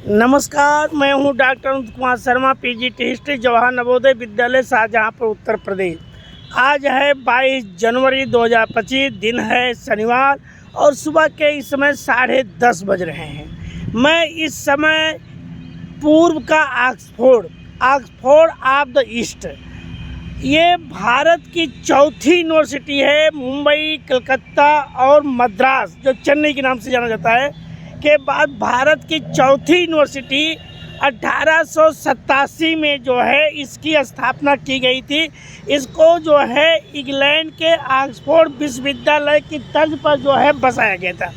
नमस्कार, मैं हूं डॉक्टर अनंत कुमार शर्मा, पीजीटी हिस्ट्री, जवाहर नवोदय विद्यालय, शाहजहांपुर, उत्तर प्रदेश। आज है 22 जनवरी 2025, दिन है शनिवार और सुबह के इस समय 10:30 बज रहे हैं। मैं इस समय पूर्व का ऑक्सफोर्ड ऑफ द ईस्ट, ये भारत की चौथी यूनिवर्सिटी है। मुंबई, कलकत्ता और मद्रास, जो चेन्नई के नाम से जाना जाता है, के बाद भारत की चौथी यूनिवर्सिटी 1887 में जो है इसकी स्थापना की गई थी। इसको जो है इंग्लैंड के ऑक्सफोर्ड विश्वविद्यालय की तर्ज पर जो है बसाया गया था।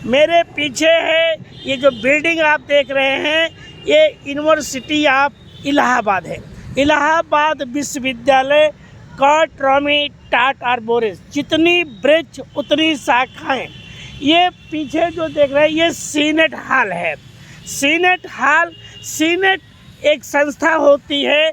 मेरे पीछे है ये जो बिल्डिंग आप देख रहे हैं, ये यूनिवर्सिटी ऑफ इलाहाबाद है। इलाहाबाद विश्वविद्यालय का ट्रॉमी टाट आर्बोरिस, जितनी वृक्ष उतनी शाखाएं। ये पीछे जो देख रहे हैं ये सीनेट हॉल है। सीनेट एक संस्था होती है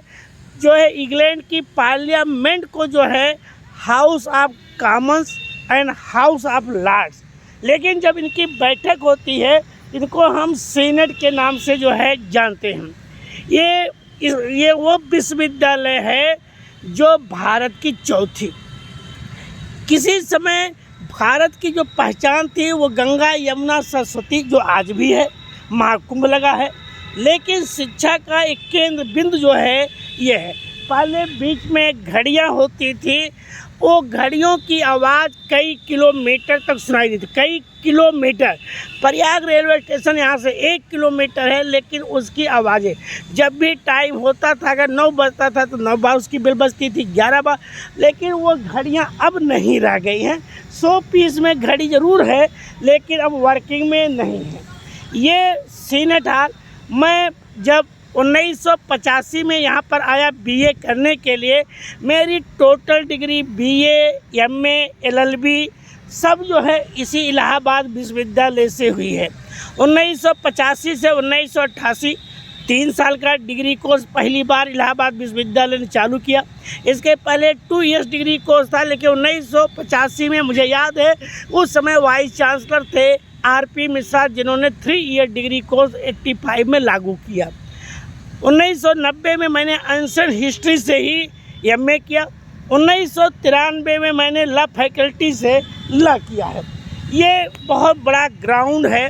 जो है इंग्लैंड की पार्लियामेंट को जो है House of Commons and House of Lords, लेकिन जब इनकी बैठक होती है इनको हम सीनेट के नाम से जो है जानते हैं। ये वो विश्वविद्यालय है जो भारत की चौथी। किसी समय भारत की जो पहचान थी वो गंगा, यमुना, सरस्वती, जो आज भी है, महाकुंभ लगा है, लेकिन शिक्षा का एक केंद्र बिंदु जो है ये है। पहले बीच में घड़ियां होती थी, वो घड़ियों की आवाज़ कई किलोमीटर तक सुनाई देती, कई किलोमीटर। प्रयाग रेलवे स्टेशन यहाँ से 1 किलोमीटर है, लेकिन उसकी आवाज़ें जब भी टाइम होता था, अगर 9 बजता था तो 9 बार उसकी बेल बजती थी, 11 बार। लेकिन वो घड़ियाँ अब नहीं रह गई हैं। 100 पीस में घड़ी ज़रूर है, लेकिन अब वर्किंग में नहीं है। ये सीनेट हॉल, मैं जब 1985 में यहाँ पर आया बीए करने के लिए, मेरी total degree BA, MA, LLB सब जो है इसी इलाहाबाद विश्वविद्यालय से हुई है। 1985 से 1988 3 साल का डिग्री कोर्स पहली बार इलाहाबाद विश्वविद्यालय ने चालू किया। इसके पहले 2 इयर्स डिग्री कोर्स था, लेकिन 1985 में मुझे याद है उस समय वाइस चांसलर थे आरपी मिश्रा, जिन्होंने 3 ईयर डिग्री कोर्स 85 में लागू किया। 1990 में मैंने एंशिएंट हिस्ट्री से ही एमए किया। 1993 में मैंने लॉ फैकल्टी से लॉ किया है। ये बहुत बड़ा ग्राउंड है,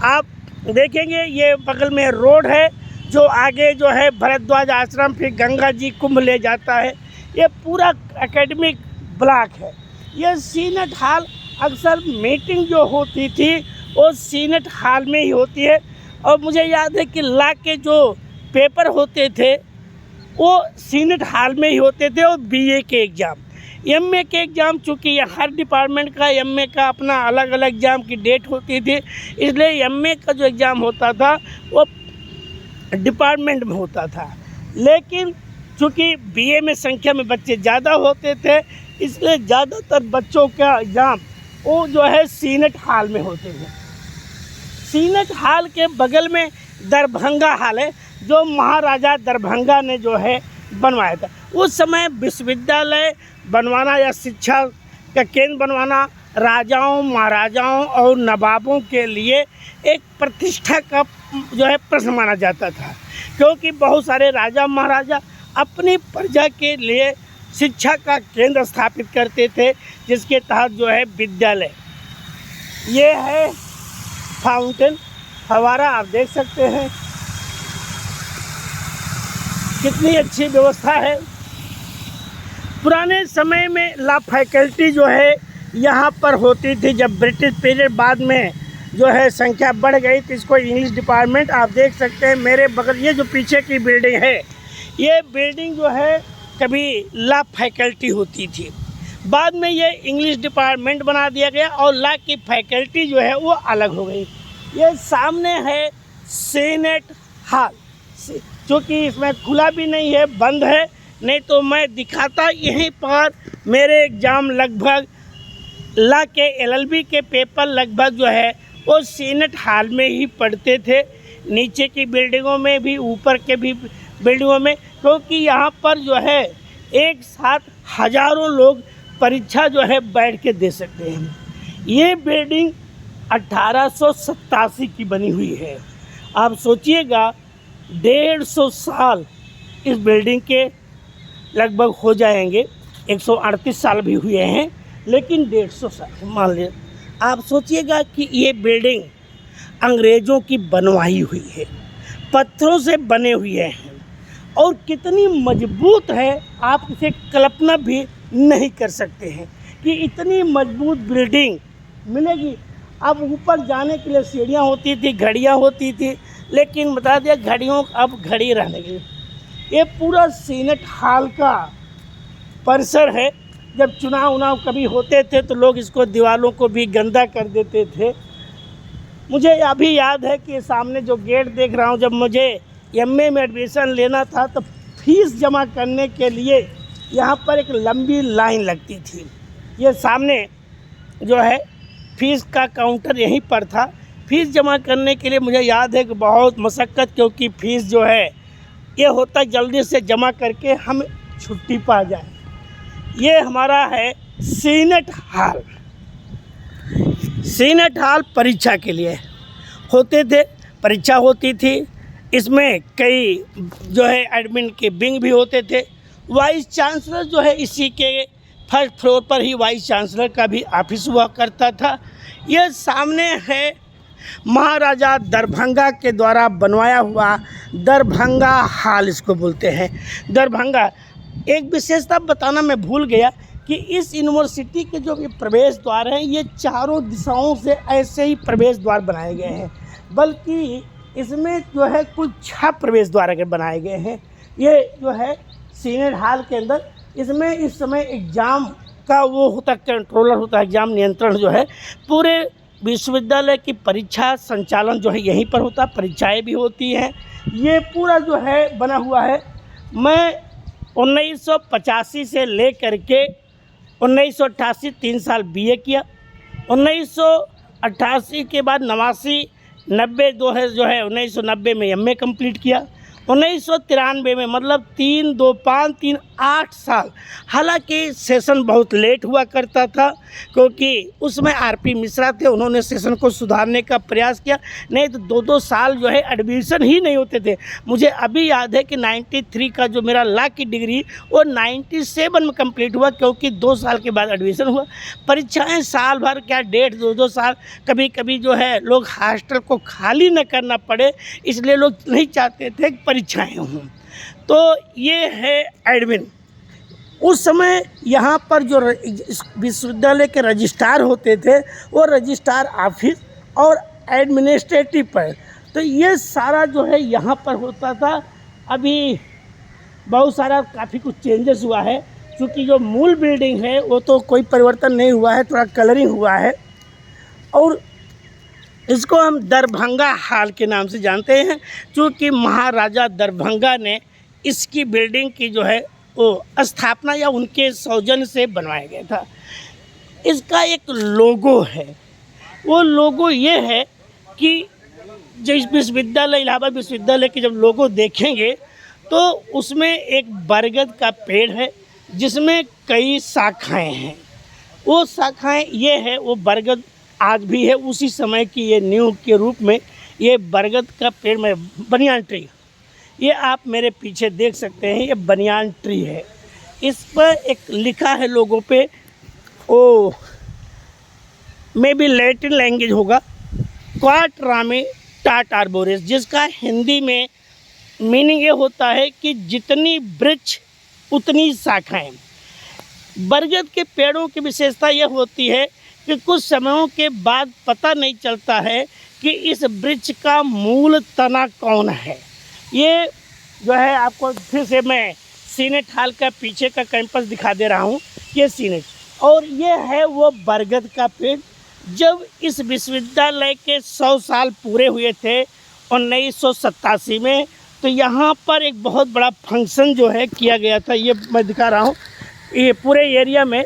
आप देखेंगे। ये बगल में रोड है, जो आगे जो है भरद्वाज आश्रम, फिर गंगा जी कुंभ ले जाता है। ये पूरा एकेडमिक ब्लॉक है। ये सीनेट हॉल, अक्सर मीटिंग जो होती थी वो सीनेट हॉल में ही होती है। और मुझे याद है कि लॉ के जो पेपर होते थे वो सीनेट हॉल में ही होते थे, और बीए के एग्ज़ाम, एमए के एग्ज़ाम, चूँकि हर डिपार्टमेंट का एमए का अपना अलग अलग एग्ज़ाम की डेट होती थी, इसलिए एमए का जो एग्ज़ाम होता था वो डिपार्टमेंट में होता था। लेकिन चूँकि बीए में संख्या में बच्चे ज़्यादा होते थे, इसलिए ज़्यादातर बच्चों का एग्ज़ाम वो जो है सीनेट हॉल में होते थे। सीनेट हॉल के बगल में दरभंगा हॉल है, जो महाराजा दरभंगा ने जो है बनवाया था। उस समय विश्वविद्यालय बनवाना या शिक्षा का केंद्र बनवाना राजाओं, महाराजाओं और नवाबों के लिए एक प्रतिष्ठा का जो है प्रश्न माना जाता था, क्योंकि बहुत सारे राजा महाराजा अपनी प्रजा के लिए शिक्षा का केंद्र स्थापित करते थे, जिसके तहत जो है विद्यालय। ये है फाउंटेन, फव्वारा, आप देख सकते हैं कितनी अच्छी व्यवस्था है। पुराने समय में लॉ फैकल्टी जो है यहाँ पर होती थी। जब ब्रिटिश पीरियड बाद में जो है संख्या बढ़ गई तो इसको इंग्लिश डिपार्टमेंट, आप देख सकते हैं मेरे बगल ये जो पीछे की बिल्डिंग है, ये बिल्डिंग जो है कभी लॉ फैकल्टी होती थी। बाद में ये इंग्लिश डिपार्टमेंट बना दिया गया और लॉ की फैकल्टी जो है वो अलग हो गई। ये सामने है सीनेट हॉल, क्योंकि इसमें खुला भी नहीं है, बंद है, नहीं तो मैं दिखाता। यहीं पर मेरे एग्ज़ाम लगभग लॉ के एलएलबी के पेपर लगभग जो है वो सीनेट हॉल में ही पढ़ते थे, नीचे की बिल्डिंगों में भी, ऊपर के भी बिल्डिंगों में, क्योंकि यहाँ पर जो है एक साथ हज़ारों लोग परीक्षा जो है बैठ के दे सकते हैं। ये बिल्डिंग 1887 की बनी हुई है आप सोचिएगा 150 साल इस बिल्डिंग के लगभग हो जाएंगे, 138 साल भी हुए हैं, लेकिन 150 साल मान लीजिए। आप सोचिएगा कि ये बिल्डिंग अंग्रेज़ों की बनवाई हुई है, पत्थरों से बने हुए हैं और कितनी मजबूत है, आप इसे कल्पना भी नहीं कर सकते हैं कि इतनी मजबूत बिल्डिंग मिलेगी। अब ऊपर जाने के लिए सीढ़ियाँ होती थी, घड़ियाँ होती थी, लेकिन बता दिया घड़ियों अब घड़ी रहने लगी। ये पूरा सीनेट हॉल का परिसर है। जब चुनाव उनाव कभी होते थे तो लोग इसको दीवारों को भी गंदा कर देते थे। मुझे अभी याद है कि सामने जो गेट देख रहा हूँ, जब मुझे एमए में एडमिशन लेना था तो फीस जमा करने के लिए यहाँ पर एक लंबी लाइन लगती थी। ये सामने जो है फीस का काउंटर यहीं पर था। फीस जमा करने के लिए मुझे याद है कि बहुत मशक्क़त, क्योंकि फ़ीस जो है ये होता जल्दी से जमा करके हम छुट्टी पा जाए। ये हमारा है सीनेट हॉल। सीनेट हॉल परीक्षा के लिए होते थे, परीक्षा होती थी। इसमें कई जो है एडमिन के विंग भी होते थे। वाइस चांसलर जो है इसी के फर्स्ट फ्लोर पर ही वाइस चांसलर का भी ऑफिस हुआ करता था। ये सामने है महाराजा दरभंगा के द्वारा बनवाया हुआ दरभंगा हॉल, इसको बोलते हैं दरभंगा। एक विशेषता बताना मैं भूल गया कि इस यूनिवर्सिटी के जो ये प्रवेश द्वार हैं, ये चारों दिशाओं से ऐसे ही प्रवेश द्वार बनाए गए हैं, बल्कि इसमें जो है कुल 6 प्रवेश द्वार अगर बनाए गए हैं। ये जो है सीनेट हॉल के अंदर, इसमें इस समय एग्ज़ाम का वो होता, कंट्रोलर होता है, एग्ज़ाम नियंत्रण जो है पूरे विश्वविद्यालय की परीक्षा संचालन जो है यहीं पर होता है, परीक्षाएँ भी होती हैं। ये पूरा जो है बना हुआ है। मैं 1985 से ले कर के 1988 3 साल बीए किया। 1988 के बाद 89, 90 जो है 1990 में एमए कंप्लीट किया। 1993 में, मतलब 3, 2, 5, 3, 8 साल। हालांकि सेशन बहुत लेट हुआ करता था, क्योंकि उसमें आरपी मिश्रा थे, उन्होंने सेशन को सुधारने का प्रयास किया। नहीं तो 2-2 साल जो है एडमिशन ही नहीं होते थे। मुझे अभी याद है कि 93 का जो मेरा लॉ की डिग्री वो 97 में कंप्लीट हुआ, क्योंकि 2 साल के बाद एडमिशन हुआ। परीक्षाएँ साल भर क्या 1.5, 2-2 साल। कभी कभी जो है लोग हॉस्टल को खाली न करना पड़े, इसलिए लोग नहीं चाहते थे कि परीक्षाएँ हों। तो ये है एडमिन। उस समय यहाँ पर जो विश्वविद्यालय के रजिस्ट्रार होते थे, वो रजिस्ट्रार ऑफिस और एडमिनिस्ट्रेटिव पर, तो ये सारा जो है यहाँ पर होता था। अभी बहुत सारा काफ़ी कुछ चेंजेस हुआ है, क्योंकि जो मूल बिल्डिंग है वो तो कोई परिवर्तन नहीं हुआ है, थोड़ा कलरिंग हुआ है। और इसको हम दरभंगा हॉल के नाम से जानते हैं, क्योंकि महाराजा दरभंगा ने इसकी बिल्डिंग की जो है वो स्थापना या उनके सौजन्य से बनवाया गया था। इसका एक लोगो है। वो लोगो ये है कि जो इस विश्वविद्यालय, इलाहाबाद विश्वविद्यालय के जब लोगो देखेंगे तो उसमें एक बरगद का पेड़ है, जिसमें कई शाखाएं हैं। वो शाखाएं ये है, वो बरगद आज भी है, उसी समय की ये नींव के रूप में ये बरगद का पेड़ में बनियान ट्री, ये आप मेरे पीछे देख सकते हैं, ये बनियान ट्री है। इस पर एक लिखा है लोगों पे, ओ मे बी लैटिन लैंग्वेज होगा, क्वाट्रामे टाट आर्बोरिस, जिसका हिंदी में मीनिंग ये होता है कि जितनी वृक्ष उतनी शाखाएं। बरगद के पेड़ों की विशेषता यह होती है कि कुछ समयों के बाद पता नहीं चलता है कि इस वृक्ष का मूल तना कौन है। ये जो है आपको फिर से मैं सीनेट हॉल का पीछे का कैंपस दिखा दे रहा हूँ, ये सीनेट, और ये है वो बरगद का पेड़। जब इस विश्वविद्यालय के 100 साल पूरे हुए थे 1987 में, तो यहाँ पर एक बहुत बड़ा फंक्शन जो है किया गया था। ये मैं दिखा रहा हूँ, ये पूरे एरिया में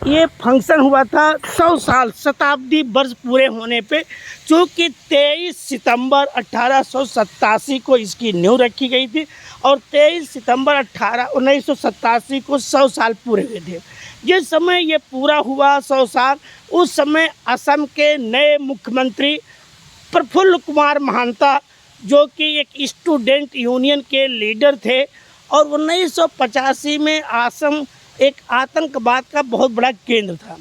ये फंक्शन हुआ था 100 साल शताब्दी वर्ष पूरे होने पे, चूँकि 23 सितंबर 1887 को इसकी नींव रखी गई थी और 23 सितंबर 1987 को 100 साल पूरे हुए थे। जिस समय ये पूरा हुआ 100 साल, उस समय असम के नए मुख्यमंत्री प्रफुल्ल कुमार महंता जो कि एक स्टूडेंट यूनियन के लीडर थे, और 1985 में आसम एक आतंकवाद का बहुत बड़ा केंद्र था।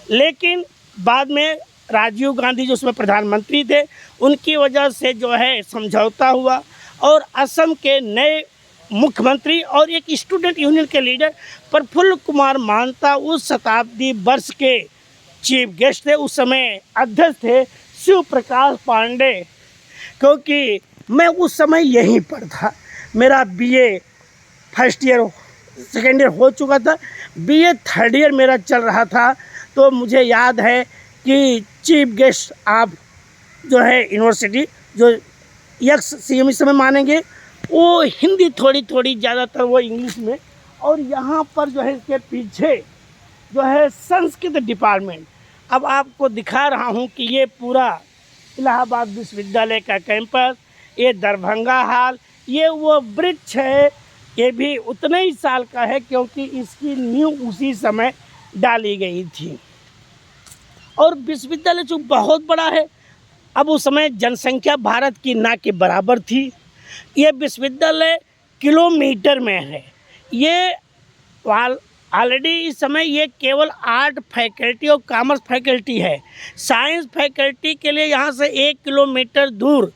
लेकिन बाद में राजीव गांधी जो उसमें प्रधानमंत्री थे, उनकी वजह से जो है समझौता हुआ, और असम के नए मुख्यमंत्री और एक स्टूडेंट यूनियन के लीडर प्रफुल्ल कुमार मानता उस शताब्दी वर्ष के चीफ गेस्ट थे। उस समय अध्यक्ष थे शिव प्रकाश पांडे, क्योंकि मैं उस समय यहीं पर था। मेरा BA first year second year हो चुका था, बीए थर्ड ईयर मेरा चल रहा था। तो मुझे याद है कि चीफ गेस्ट आप जो है यूनिवर्सिटी जो यक्स सीएम इस समय मानेंगे, वो हिंदी थोड़ी थोड़ी, ज़्यादातर वो इंग्लिश में। और यहाँ पर जो है इसके पीछे जो है संस्कृत डिपार्टमेंट। अब आपको दिखा रहा हूँ कि ये पूरा इलाहाबाद विश्वविद्यालय का कैंपस, ये दरभंगा हॉल, ये वो वृक्ष है, ये भी उतने ही साल का है क्योंकि इसकी नींव उसी समय डाली गई थी। और विश्वविद्यालय जो बहुत बड़ा है, अब उस समय जनसंख्या भारत की ना के बराबर थी। ये विश्वविद्यालय किलोमीटर में है। ये ऑलरेडी इस समय ये केवल आर्ट फैकल्टी और कॉमर्स फैकल्टी है। साइंस फैकल्टी के लिए यहाँ से 1 किलोमीटर दूर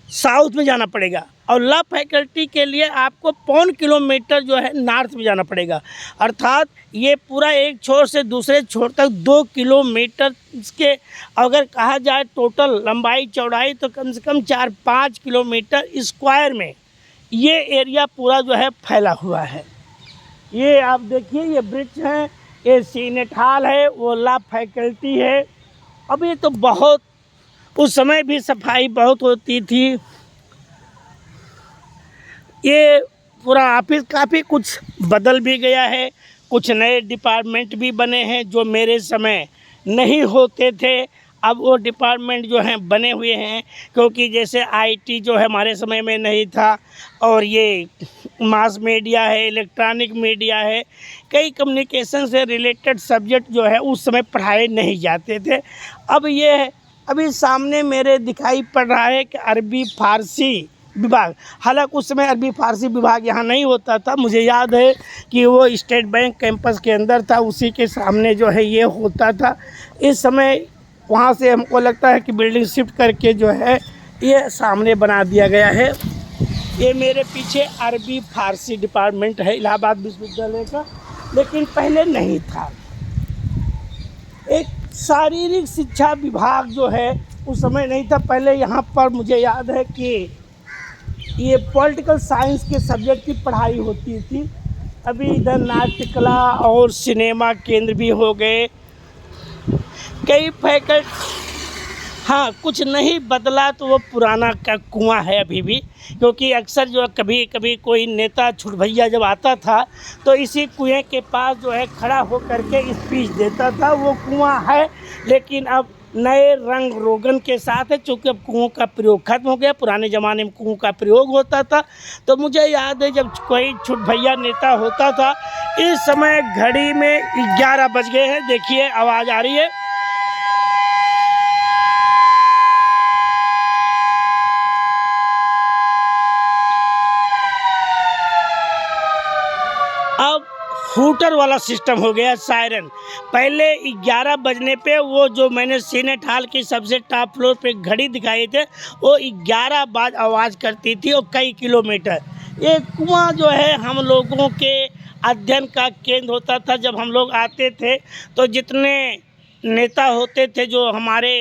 साउथ में जाना पड़ेगा, और लॉ फैकल्टी के लिए आपको 1.25 किलोमीटर जो है नॉर्थ में जाना पड़ेगा। अर्थात ये पूरा एक छोर से दूसरे छोर तक 2 किलोमीटर के, अगर कहा जाए टोटल लंबाई चौड़ाई, तो कम से कम 4-5 किलोमीटर स्क्वायर में ये एरिया पूरा जो है फैला हुआ है। ये आप देखिए, ये वृक्ष हैं, ये सीनेट हॉल है, वो लॉ फैकल्टी है। अब ये तो बहुत, उस समय भी सफाई बहुत होती थी। ये पूरा ऑफिस काफ़ी कुछ बदल भी गया है, कुछ नए डिपार्टमेंट भी बने हैं जो मेरे समय नहीं होते थे। अब वो डिपार्टमेंट जो हैं बने हुए हैं, क्योंकि जैसे आईटी जो है हमारे समय में नहीं था, और ये मास मीडिया है, इलेक्ट्रॉनिक मीडिया है, कई कम्युनिकेशन से रिलेटेड सब्जेक्ट जो है उस समय पढ़ाए नहीं जाते थे। अब ये है, अभी सामने मेरे दिखाई पड़ रहा है कि अरबी फ़ारसी विभाग। हालांकि उस समय अरबी फ़ारसी विभाग यहाँ नहीं होता था। मुझे याद है कि वो स्टेट बैंक कैंपस के अंदर था, उसी के सामने जो है ये होता था। इस समय वहाँ से हमको लगता है कि बिल्डिंग शिफ्ट करके जो है ये सामने बना दिया गया है। ये मेरे पीछे अरबी फ़ारसी डिपार्टमेंट है इलाहाबाद विश्वविद्यालय का, लेकिन पहले नहीं था। एक शारीरिक शिक्षा विभाग जो है उस समय नहीं था। पहले यहाँ पर मुझे याद है कि ये पॉलिटिकल साइंस के सब्जेक्ट की पढ़ाई होती थी। अभी इधर नाट्य कला और सिनेमा केंद्र भी हो गए, कई फैकल्टी। हाँ, कुछ नहीं बदला तो वो पुराना का कुआं है अभी भी, क्योंकि अक्सर जो कभी कभी कोई नेता छुट भैया जब आता था तो इसी कुएं के पास जो है खड़ा हो करके स्पीच देता था। वो कुआं है, लेकिन अब नए रंग रोगन के साथ है, चूँकि अब कुओं का प्रयोग खत्म हो गया। पुराने ज़माने में कुओं का प्रयोग होता था। तो मुझे याद है जब कोई छुट भैया नेता होता था, इस समय घड़ी में 11 बज गए हैं। देखिए आवाज़ आ रही है। अब हूटर वाला सिस्टम हो गया, सायरन। पहले 11 बजने पे वो जो मैंने सीनेट हॉल की सबसे टॉप फ्लोर पे घड़ी दिखाई थे, वो 11 बाज आवाज़ करती थी, और कई किलोमीटर। ये कुआं जो है हम लोगों के अध्ययन का केंद्र होता था। जब हम लोग आते थे तो जितने नेता होते थे जो हमारे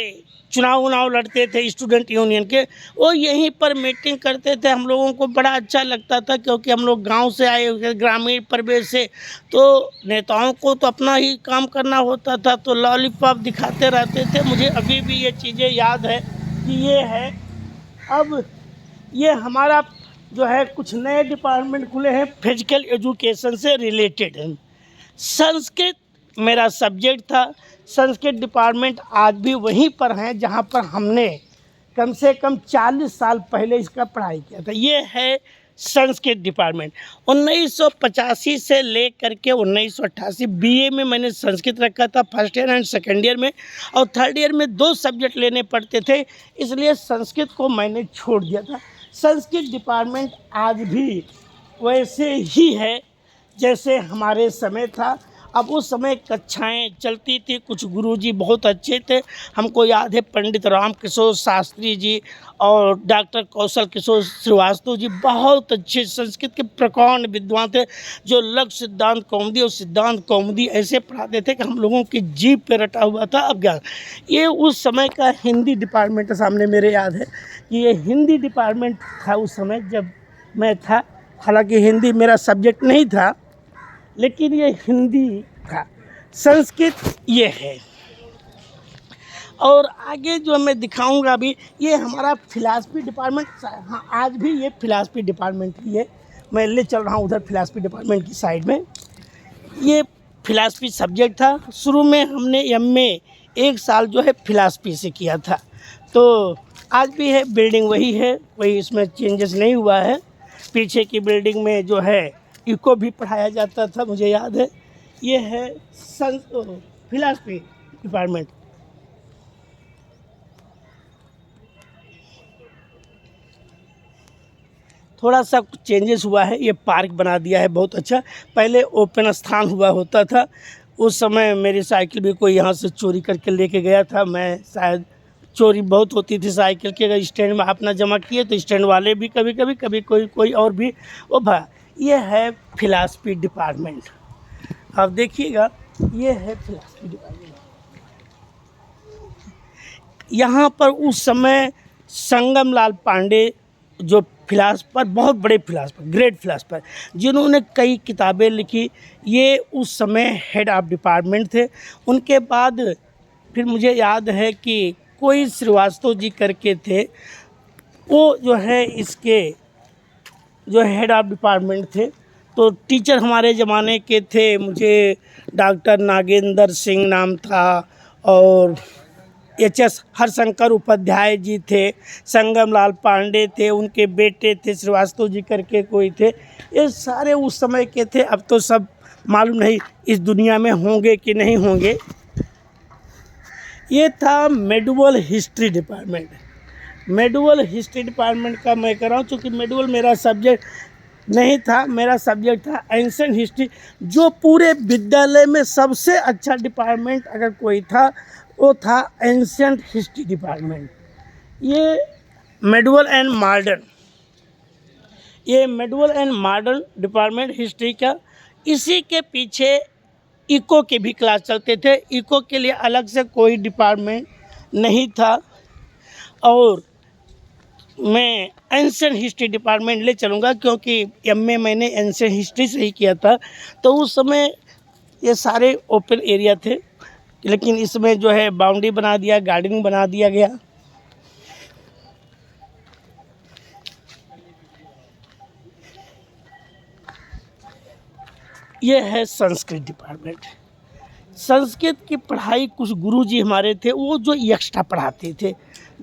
चुनाव लड़ते थे स्टूडेंट यूनियन के, वो यहीं पर मीटिंग करते थे। हम लोगों को बड़ा अच्छा लगता था, क्योंकि हम लोग गांव से आए हुए, ग्रामीण परिवेश से, तो नेताओं को तो अपना ही काम करना होता था, तो लॉलीपॉप दिखाते रहते थे। मुझे अभी भी ये चीज़ें याद है कि ये है। अब ये हमारा जो है कुछ नए डिपार्टमेंट खुले हैं फिजिकल एजुकेशन से रिलेटेड। संस्कृत मेरा सब्जेक्ट था। संस्कृत डिपार्टमेंट आज भी वहीं पर हैं जहाँ पर हमने कम से कम 40 साल पहले इसका पढ़ाई किया था। ये है संस्कृत डिपार्टमेंट। 1985 से ले करके 1988 बीए में मैंने संस्कृत रखा था, first year and second year में, और थर्ड ईयर में 2 सब्जेक्ट लेने पड़ते थे, इसलिए संस्कृत को मैंने छोड़ दिया था। संस्कृत डिपार्टमेंट आज भी वैसे ही है जैसे हमारे समय था। अब उस समय कक्षाएं चलती थी, कुछ गुरुजी बहुत अच्छे थे, हमको याद है पंडित राम किशोर शास्त्री जी और डॉक्टर कौशल किशोर श्रीवास्तव जी बहुत अच्छे संस्कृत के प्रकांड विद्वान थे, जो लघु सिद्धांत कौमुदी और सिद्धांत कौमुदी ऐसे पढ़ाते थे कि हम लोगों की जीभ पे रटा हुआ था। अब ज्ञान ये उस समय का हिंदी डिपार्टमेंट के सामने मेरे याद है कि ये हिंदी डिपार्टमेंट था उस समय जब मैं था। हालांकि हिंदी मेरा सब्जेक्ट नहीं था, लेकिन ये हिंदी था। संस्कृत ये है। और आगे जो मैं दिखाऊंगा अभी, ये हमारा फिलॉसफी डिपार्टमेंट। हाँ, आज भी ये फिलॉसफी डिपार्टमेंट ही है। मैं ले चल रहा हूँ उधर फिलॉसफी डिपार्टमेंट की साइड में। ये फिलॉसफी सब्जेक्ट था। शुरू में हमने एमए 1 साल जो है फिलॉसफी से किया था। तो आज भी है, बिल्डिंग वही है, कोई इसमें चेंजेस नहीं हुआ है। पीछे की बिल्डिंग में जो है इको भी पढ़ाया जाता था, मुझे याद है। ये है फिलॉसफी डिपार्टमेंट। थोड़ा सा चेंजेस हुआ है, ये पार्क बना दिया है बहुत अच्छा। पहले ओपन स्थान हुआ होता था। उस समय मेरी साइकिल भी कोई यहाँ से चोरी करके लेके गया था। मैं शायद चोरी बहुत होती थी साइकिल की, अगर स्टैंड में अपना जमा किए तो स्टैंड वाले भी कभी कोई और भी वो भा। ये है फिलॉसफी डिपार्टमेंट। आप देखिएगा, ये है फिलॉसफी डिपार्टमेंट। यहाँ पर उस समय संगम लाल पांडे जो फिलासफर, बहुत बड़े फिलासफर, ग्रेट फिलासफर, जिन्होंने कई किताबें लिखी, ये उस समय हेड ऑफ डिपार्टमेंट थे। उनके बाद फिर मुझे याद है कि कोई श्रीवास्तव जी करके थे, वो जो है इसके जो हेड ऑफ डिपार्टमेंट थे। तो टीचर हमारे ज़माने के थे, मुझे डॉक्टर नागेंद्र सिंह नाम था, और एच.एस. हरशंकर उपाध्याय जी थे, संगम लाल पांडे थे, उनके बेटे थे श्रीवास्तव जी करके कोई थे। ये सारे उस समय के थे। अब तो सब मालूम नहीं इस दुनिया में होंगे कि नहीं होंगे। ये था medieval history department. Medieval history department का मैं कर रहा हूँ, चूँकि मेडुअल मेरा सब्जेक्ट नहीं था, मेरा सब्जेक्ट था एंशिएंट हिस्ट्री। जो पूरे विद्यालय में सबसे अच्छा डिपार्टमेंट अगर कोई था, वो था एंशिएंट हिस्ट्री डिपार्टमेंट। ये मेडुअल एंड मॉडर्न, ये medieval and modern department history का। इसी के पीछे इको के भी क्लास चलते थे। इको के लिए अलग से कोई डिपार्टमेंट नहीं था। और मैं एंशिएंट हिस्ट्री डिपार्टमेंट ले चलूँगा, क्योंकि एमए मैंने एंशिएंट हिस्ट्री से ही किया था। तो उस समय ये सारे ओपन एरिया थे, लेकिन इसमें जो है बाउंड्री बना दिया, गार्डनिंग बना दिया गया। ये है संस्कृत डिपार्टमेंट। संस्कृत की पढ़ाई कुछ गुरुजी हमारे थे, वो जो एक्स्ट्रा पढ़ाते थे,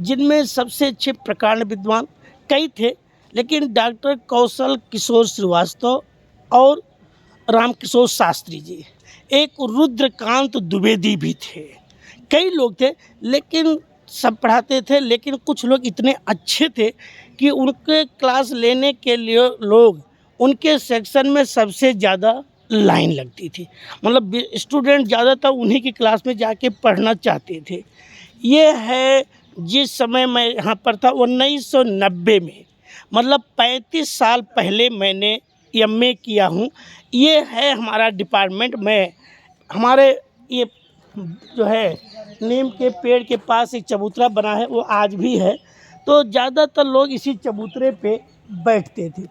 जिनमें सबसे अच्छे प्रकांड विद्वान कई थे, लेकिन डॉक्टर कौशल किशोर श्रीवास्तव और राम किशोर शास्त्री जी, एक रुद्रकांत द्विवेदी भी थे, कई लोग थे, लेकिन सब पढ़ाते थे। लेकिन कुछ लोग इतने अच्छे थे कि उनके क्लास लेने के लिए लोग, उनके सेक्शन में सबसे ज़्यादा लाइन लगती थी। मतलब स्टूडेंट ज़्यादातर उन्हीं की क्लास में जाके पढ़ना चाहते थे। ये है जिस समय मैं यहाँ पर था 1990 में, मतलब 35 साल पहले मैंने एमए किया हूँ। ये है हमारा डिपार्टमेंट में। हमारे ये जो है नीम के पेड़ के पास एक चबूतरा बना है, वो आज भी है। तो ज़्यादातर लोग इसी चबूतरे पे बैठते थे।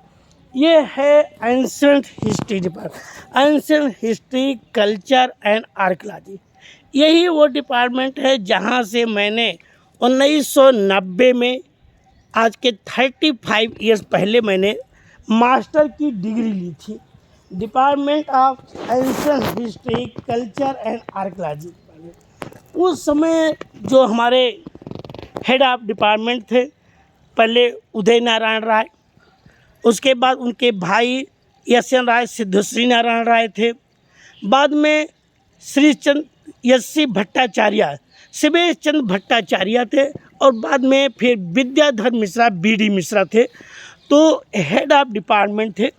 ये है ancient history department, ancient history, culture and archaeology. यही वो डिपार्टमेंट है जहाँ से मैंने 1990 में, आज के 35 इयर्स पहले, मैंने मास्टर की डिग्री ली थी। Department of ancient history, culture and archaeology. उस समय जो हमारे हेड ऑफ डिपार्टमेंट थे, पहले उदय नारायण राय, उसके बाद उनके भाई यशवंत राय, सिद्धश्री नारायण राय थे। बाद में श्री चंद यश भट्टाचार्य शिवेश चंद्र भट्टाचार्य थे और बाद में फिर विद्याधर मिश्रा बीडी मिश्रा थे। तो हेड ऑफ डिपार्टमेंट थे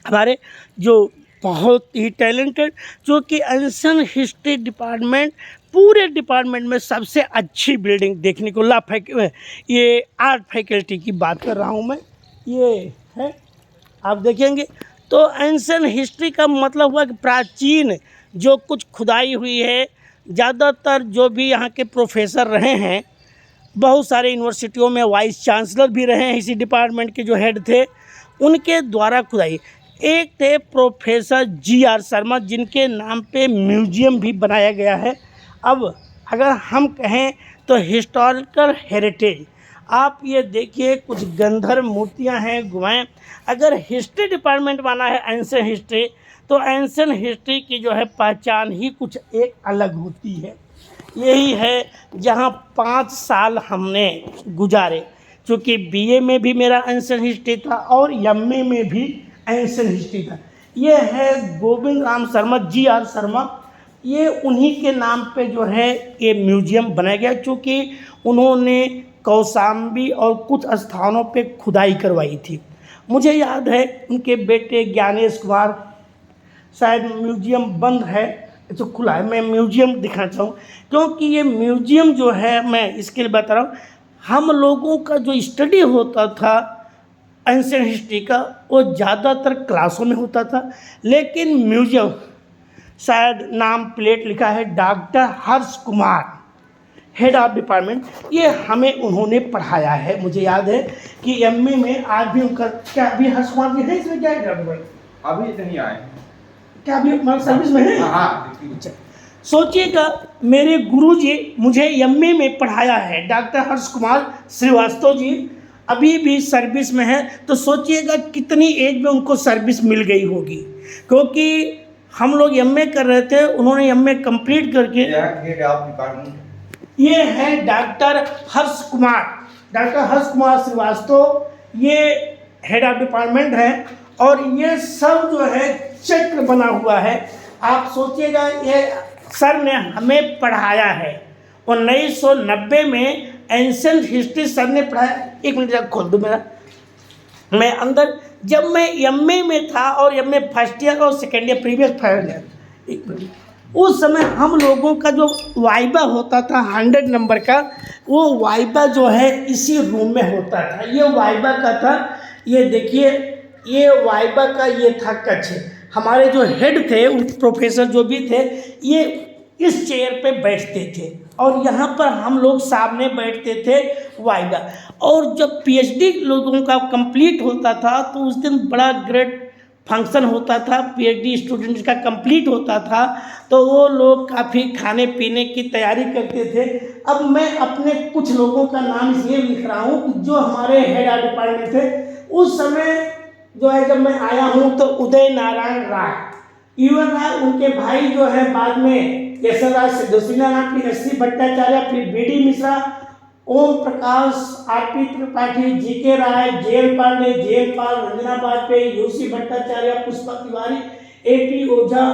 हमारे जो बहुत ही टैलेंटेड, जो कि एंशिएंट हिस्ट्री डिपार्टमेंट पूरे डिपार्टमेंट में सबसे अच्छी बिल्डिंग देखने को ये आर्ट फैकल्टी की बात कर रहा हूँ मैं, ये है आप देखेंगे। तो एंशिएंट हिस्ट्री का मतलब हुआ कि प्राचीन जो कुछ खुदाई हुई है, ज़्यादातर जो भी यहाँ के प्रोफेसर रहे हैं, बहुत सारे यूनिवर्सिटियों में वाइस चांसलर भी रहे हैं इसी डिपार्टमेंट के जो हेड थे, उनके द्वारा खुदाई। एक थे प्रोफेसर GR शर्मा, जिनके नाम पे म्यूजियम भी बनाया गया है। अब अगर हम कहें तो हिस्टोरिकल हेरिटेज, आप ये देखिए कुछ गंधर्व मूर्तियां हैं गुफाएं। अगर हिस्ट्री डिपार्टमेंट माना है एंशिएंट हिस्ट्री, तो एंशिएंट हिस्ट्री की जो है पहचान ही कुछ एक अलग होती है। यही है जहाँ 5 साल हमने गुजारे, चूँकि BA में भी मेरा एंशिएंट हिस्ट्री था और MA में भी एंशिएंट हिस्ट्री था। ये है गोविंद राम शर्मा GR शर्मा, ये उन्हीं के नाम पे जो है ये म्यूजियम बनाया गया, क्योंकि उन्होंने कौशाम्बी और कुछ स्थानों पे खुदाई करवाई थी। मुझे याद है उनके बेटे ज्ञानेश कुमार, शायद म्यूजियम बंद है तो खुला है, मैं म्यूजियम दिखाना चाहूँ, क्योंकि ये म्यूजियम जो है, मैं इसके लिए बता रहा हूँ, हम लोगों का जो स्टडी होता था एंशिएंट हिस्ट्री का वो ज़्यादातर क्लासों में होता था, लेकिन म्यूजियम शायद नाम प्लेट लिखा है doctor Harsh Kumar, head of department, ये हमें उन्होंने पढ़ाया है। मुझे याद है कि MA में आज भी उनका, क्या अभी हर्ष कुमार जी है इसमें, क्या है अभी नहीं आए, क्या अभी हमारे सर्विस में है? हाँ। अच्छा, सोचिएगा मेरे गुरुजी मुझे MA में पढ़ाया है, डॉक्टर हर्ष कुमार श्रीवास्तव जी अभी भी सर्विस में है। तो सोचिएगा कितनी एज में उनको सर्विस मिल गई होगी, क्योंकि हम लोग MA कर रहे थे, उन्होंने MA कंप्लीट करके। ये है डॉक्टर हर्ष कुमार श्रीवास्तव, ये हेड ऑफ डिपार्टमेंट है। और ये सब जो है चक्र बना हुआ है। आप सोचिएगा ये सर ने हमें पढ़ाया है 1990 में एंशिएंट हिस्ट्री सर ने पढ़ाया। एक मिनट जरा खोल दो मेरा, मैं अंदर, जब मैं MA में था और MA फर्स्ट ईयर और second year previous first year, एक मिनट, उस समय हम लोगों का जो वाइबा होता था 100 नंबर का, वो वाइबा जो है इसी रूम में होता था। ये वाइबा का था, ये देखिए ये वाइबा का ये था कक्ष। हमारे जो हेड थे उन प्रोफेसर जो भी थे, ये इस चेयर पे बैठते थे और यहाँ पर हम लोग सामने बैठते थे वाइबा। और जब PhD लोगों का कंप्लीट होता था तो उस दिन बड़ा ग्रेट फंक्शन होता था, PhD स्टूडेंट्स का कंप्लीट होता था, तो वो लोग काफ़ी खाने पीने की तैयारी करते थे। अब मैं अपने कुछ लोगों का नाम इसलिए लिख रहा हूँ जो हमारे हेड ऑफ डिपार्टमेंट थे उस समय जो है। जब मैं आया हूँ तो उदय नारायण राय, यूएन राय, उनके भाई जो है बाद में केशव राय सिद्धोसीनारायण, फिर SC भट्टाचार्य, फिर BD Mishra, Om Prakash, RP Tripathi, GK राय, JL पांडे, JL पाल, रंजना वाजपेयी, UC भट्टाचार्य, पुष्पा तिवारी, AP ओझा,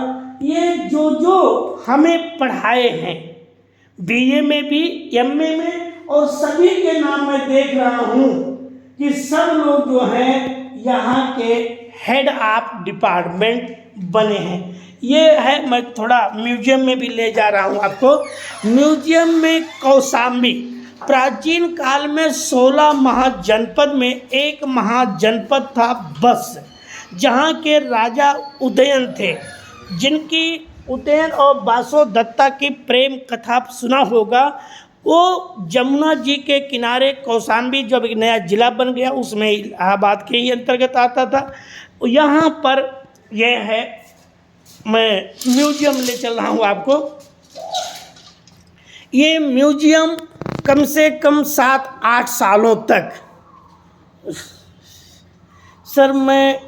ये जो हमें पढ़ाए हैं BA में भी MA में, और सभी के नाम मैं देख रहा हूँ कि सब लोग जो हैं यहाँ के हेड ऑफ डिपार्टमेंट बने हैं। ये है, मैं थोड़ा म्यूजियम में भी ले जा रहा हूँ आपको। म्यूजियम में कौशाम्बी प्राचीन काल में 16 महाजनपद में एक महाजनपद था बस, जहाँ के राजा उदयन थे, जिनकी उदयन और वासोदत्ता की प्रेम कथा सुना होगा। वो जमुना जी के किनारे कौशाम्बी जब एक नया जिला बन गया, उसमें इलाहाबाद के ही अंतर्गत आता था। यहाँ पर यह है, मैं म्यूजियम ले चल रहा हूँ आपको। ये म्यूजियम कम से कम 7-8 सालों तक, सर मैं